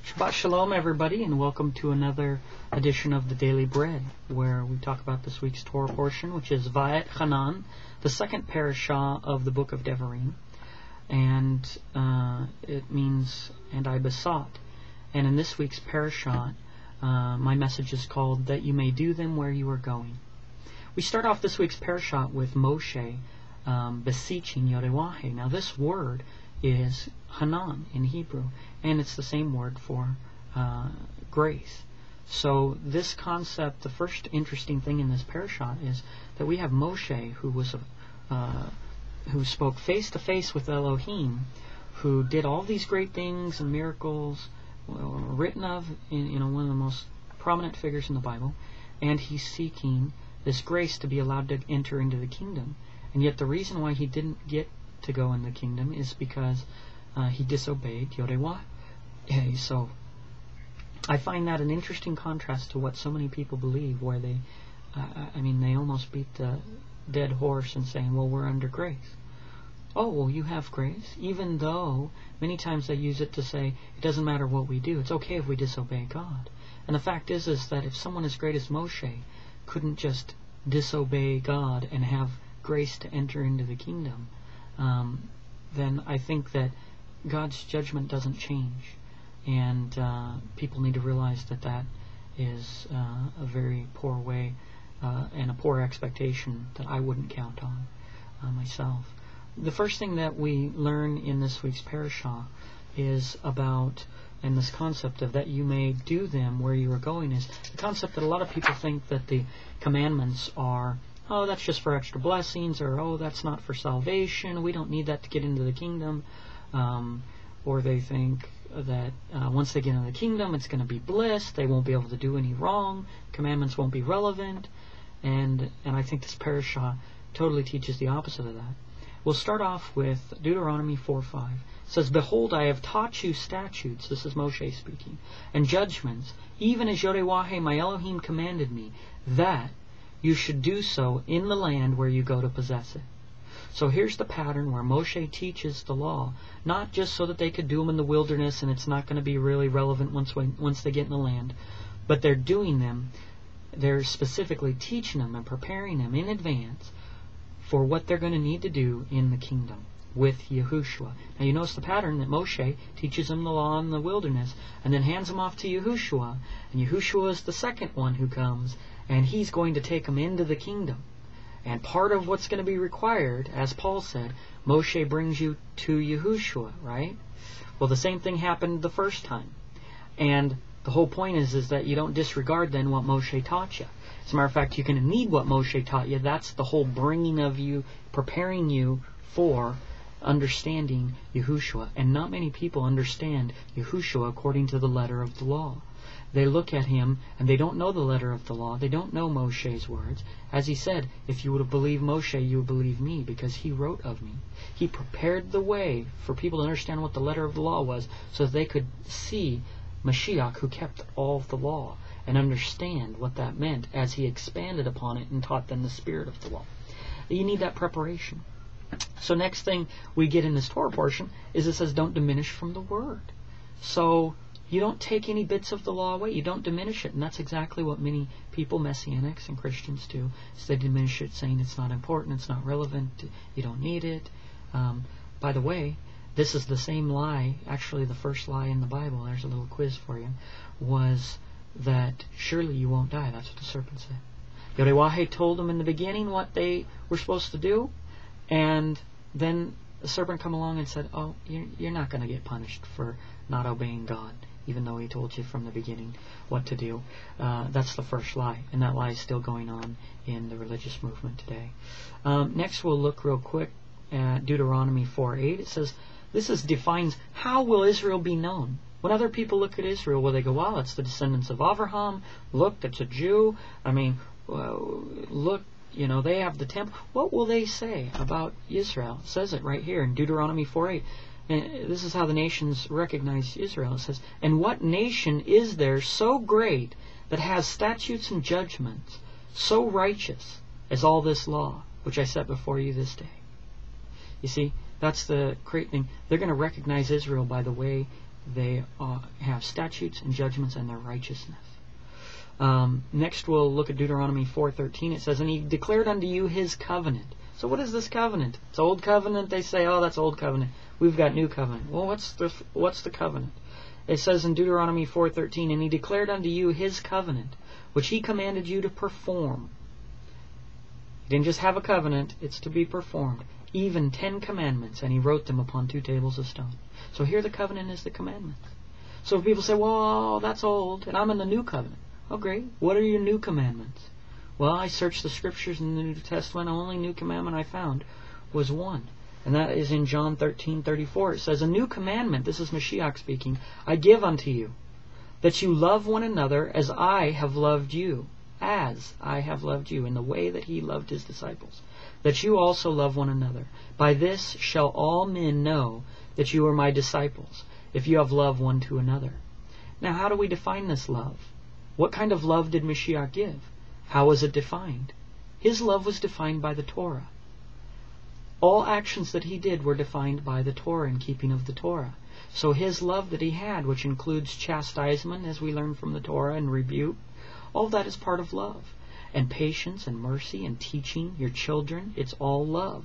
Shabbat Shalom, everybody, and welcome to another edition of the Daily Bread, where we talk about this week's Torah portion, which is Va'et Hanan, the second parashah of the book of Devarim, and it means, and I besought. And in this week's parashah, my message is called, that you may do them where you are going. We start off this week's parashah with Moshe beseeching Yodewahe. Now this word is Hanan in Hebrew, and it's the same word for grace. So this concept, the first interesting thing in this parashah is that we have Moshe, who spoke face to face with Elohim, who did all these great things and miracles, written of in one of the most prominent figures in the Bible, and he's seeking this grace to be allowed to enter into the kingdom. And yet the reason why he didn't get to go in the kingdom is because he disobeyed Yodewahe. So I find that an interesting contrast to what so many people believe, where they almost beat the dead horse and saying, well, we're under grace. Oh, well, you have grace, even though many times they use it to say it doesn't matter what we do, it's okay if we disobey God. And the fact is that if someone as great as Moshe couldn't just disobey God and have grace to enter into the kingdom, then I think that God's judgment doesn't change, and people need to realize that that is a very poor way and a poor expectation that I wouldn't count on myself. The first thing that we learn in this week's parashah is about, and this concept of that you may do them where you are going, is the concept that a lot of people think that the commandments are, oh, that's just for extra blessings, or oh, that's not for salvation, we don't need that to get into the kingdom. Or they think that once they get into the kingdom, it's going to be bliss, they won't be able to do any wrong, commandments won't be relevant, and I think this parashah totally teaches the opposite of that. We'll start off with Deuteronomy 4:5. It says, Behold, I have taught you statutes, this is Moshe speaking, and judgments, even as Yodewahe my Elohim commanded me, that you should do so in the land where you go to possess it. So here's the pattern where Moshe teaches the law, not just so that they could do them in the wilderness and it's not going to be really relevant once they get in the land, but they're doing them, they're specifically teaching them and preparing them in advance for what they're going to need to do in the kingdom with Yahushua. Now you notice the pattern that Moshe teaches them the law in the wilderness and then hands them off to Yahushua, and Yahushua is the second one who comes, and he's going to take them into the kingdom. And part of what's going to be required, as Paul said, Moshe brings you to Yahushua, right? Well, the same thing happened the first time. And the whole point is that you don't disregard then what Moshe taught you. As a matter of fact, you're going to need what Moshe taught you. That's the whole bringing of you, preparing you for understanding Yahushua. And not many people understand Yahushua according to the letter of the law. They look at him and they don't know the letter of the law. They don't know Moshe's words. As he said, if you would have believed Moshe, you would believe me, because he wrote of me. He prepared the way for people to understand what the letter of the law was, so that they could see Mashiach, who kept all of the law, and understand what that meant as he expanded upon it and taught them the spirit of the law. You need that preparation. So next thing we get in this Torah portion is it says, don't diminish from the word. So you don't take any bits of the law away. You don't diminish it. And that's exactly what many people, Messianics and Christians, do. Is they diminish it, saying it's not important, it's not relevant, you don't need it. By the way, this is the same lie. Actually, the first lie in the Bible, there's a little quiz for you, was that surely you won't die. That's what the serpent said. Yodewahe told them in the beginning what they were supposed to do, and then the serpent come along and said, oh, you're not going to get punished for not obeying God, even though he told you from the beginning what to do. That's the first lie, and that lie is still going on in the religious movement today. Next we'll look real quick at Deuteronomy 4:8. It says, defines how will Israel be known. When other people look at Israel, will they go, wow, it's the descendants of Abraham, look, it's a Jew, look, they have the temple. What will they say about Israel? It says it right here in Deuteronomy 4:8. And this is how the nations recognize Israel. It says, and what nation is there so great that has statutes and judgments so righteous as all this law, which I set before you this day? You see, that's the great thing. They're going to recognize Israel by the way They have statutes and judgments and their righteousness. Next we'll look at Deuteronomy 4:13. It says, "And he declared unto you his covenant." So what is this covenant? It's old covenant. They say, oh, that's old covenant. We've got new covenant. Well, what's the covenant? It says in Deuteronomy 4:13, "And he declared unto you his covenant, which he commanded you to perform." He didn't just have a covenant, it's to be performed. "Even 10 commandments, and he wrote them upon 2 tables of stone." So here the covenant is the commandment. So if people say, well, that's old, and I'm in the new covenant. Oh, great. What are your new commandments? Well, I searched the scriptures in the New Testament. The only new commandment I found was one. And that is in John 13:34. It says, "A new commandment," this is Mashiach speaking, "I give unto you, that you love one another as I have loved you." As I have loved you, in the way that he loved his disciples. "That you also love one another. By this shall all men know that you are my disciples, if you have love one to another." Now, how do we define this love? What kind of love did Mashiach give? How was it defined? His love was defined by the Torah. All actions that he did were defined by the Torah and keeping of the Torah. So his love that he had, which includes chastisement, as we learn from the Torah, and rebuke, all of that is part of love. And patience and mercy and teaching your children, it's all love.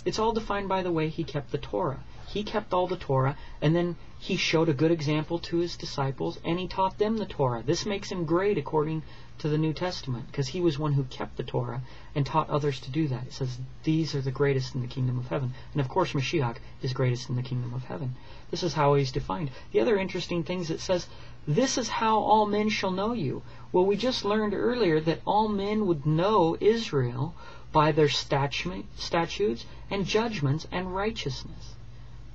It's all defined by the way he kept the Torah. He kept all the Torah, and then he showed a good example to his disciples, and he taught them the Torah. This makes him great according to the New Testament, because he was one who kept the Torah and taught others to do that. It says, these are the greatest in the kingdom of heaven. And of course, Mashiach is greatest in the kingdom of heaven. This is how he's defined. The other interesting thing is it says, "This is how all men shall know you." Well, we just learned earlier that all men would know Israel by their statutes and judgments and righteousness.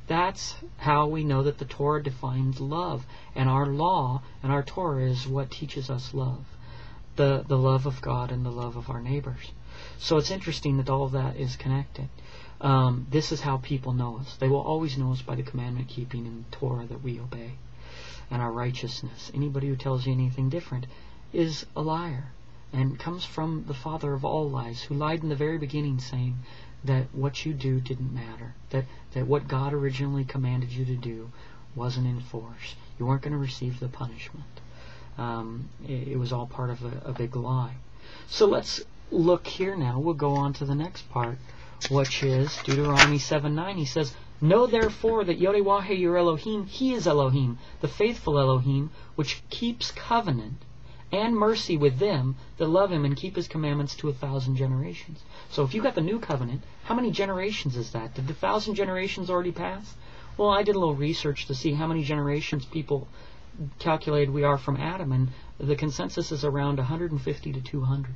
That's how we know that the Torah defines love. And our law and our Torah is what teaches us love. The love of God and the love of our neighbors. So it's interesting that all of that is connected. This is how people know us. They will always know us by the commandment keeping and the Torah that we obey. And our righteousness. Anybody who tells you anything different is a liar. And comes from the father of all lies, who lied in the very beginning, saying that what you do didn't matter. That what God originally commanded you to do wasn't in force. You weren't going to receive the punishment. It was all part of a big lie. So let's look here now. We'll go on to the next part, which is Deuteronomy 7:9. He says, "Know therefore that Yodewaheh your Elohim, he is Elohim, the faithful Elohim, which keeps covenant and mercy with them that love him and keep his commandments to 1,000 generations." So if you got the new covenant, how many generations is that? Did the 1,000 generations already pass? Well, I did a little research to see how many generations people calculated we are from Adam, and the consensus is around 150 to 200.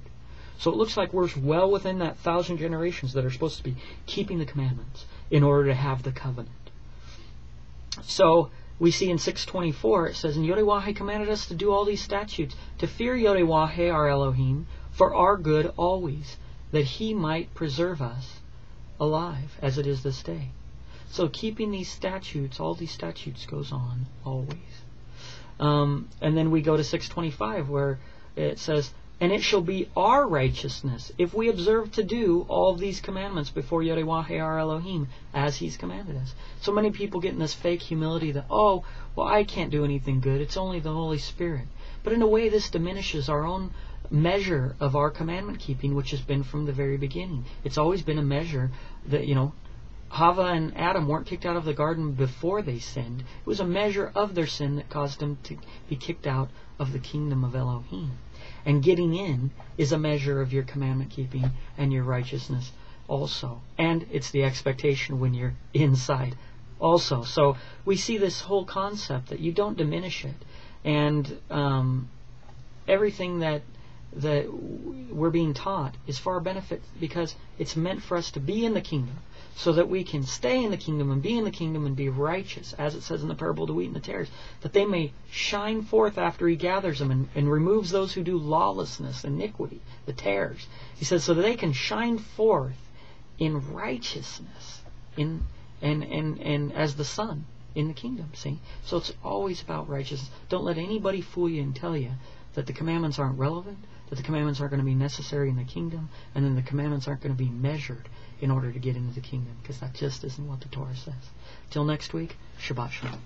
So it looks like we're well within that 1,000 generations that are supposed to be keeping the commandments in order to have the covenant. So we see in 6:24 it says, "And Yodewaheh commanded us to do all these statutes, to fear Yodewaheh our Elohim for our good always, that he might preserve us alive as it is this day." So keeping these statutes, all these statutes goes on always. And then we go to 6:25 where it says, "And it shall be our righteousness if we observe to do all these commandments before Yodewaheh our Elohim as he's commanded us." So many people get in this fake humility that, oh, well, I can't do anything good. It's only the Holy Spirit. But in a way, this diminishes our own measure of our commandment keeping, which has been from the very beginning. It's always been a measure that, Hava and Adam weren't kicked out of the garden before they sinned. It was a measure of their sin that caused them to be kicked out of the kingdom of Elohim. And getting in is a measure of your commandment keeping and your righteousness also. And it's the expectation when you're inside also. So we see this whole concept that you don't diminish it. And everything that we're being taught is for our benefit, because it's meant for us to be in the kingdom, so that we can stay in the kingdom and be in the kingdom and be righteous, as it says in the parable of the wheat and the tares, that they may shine forth after he gathers them and removes those who do lawlessness, iniquity, the tares. He says, so that they can shine forth in righteousness, and as the sun in the kingdom. See? So it's always about righteousness. Don't let anybody fool you and tell you that the commandments aren't relevant, that the commandments aren't going to be necessary in the kingdom, and then the commandments aren't going to be measured in order to get into the kingdom, because that just isn't what the Torah says. Till next week, Shabbat Shalom.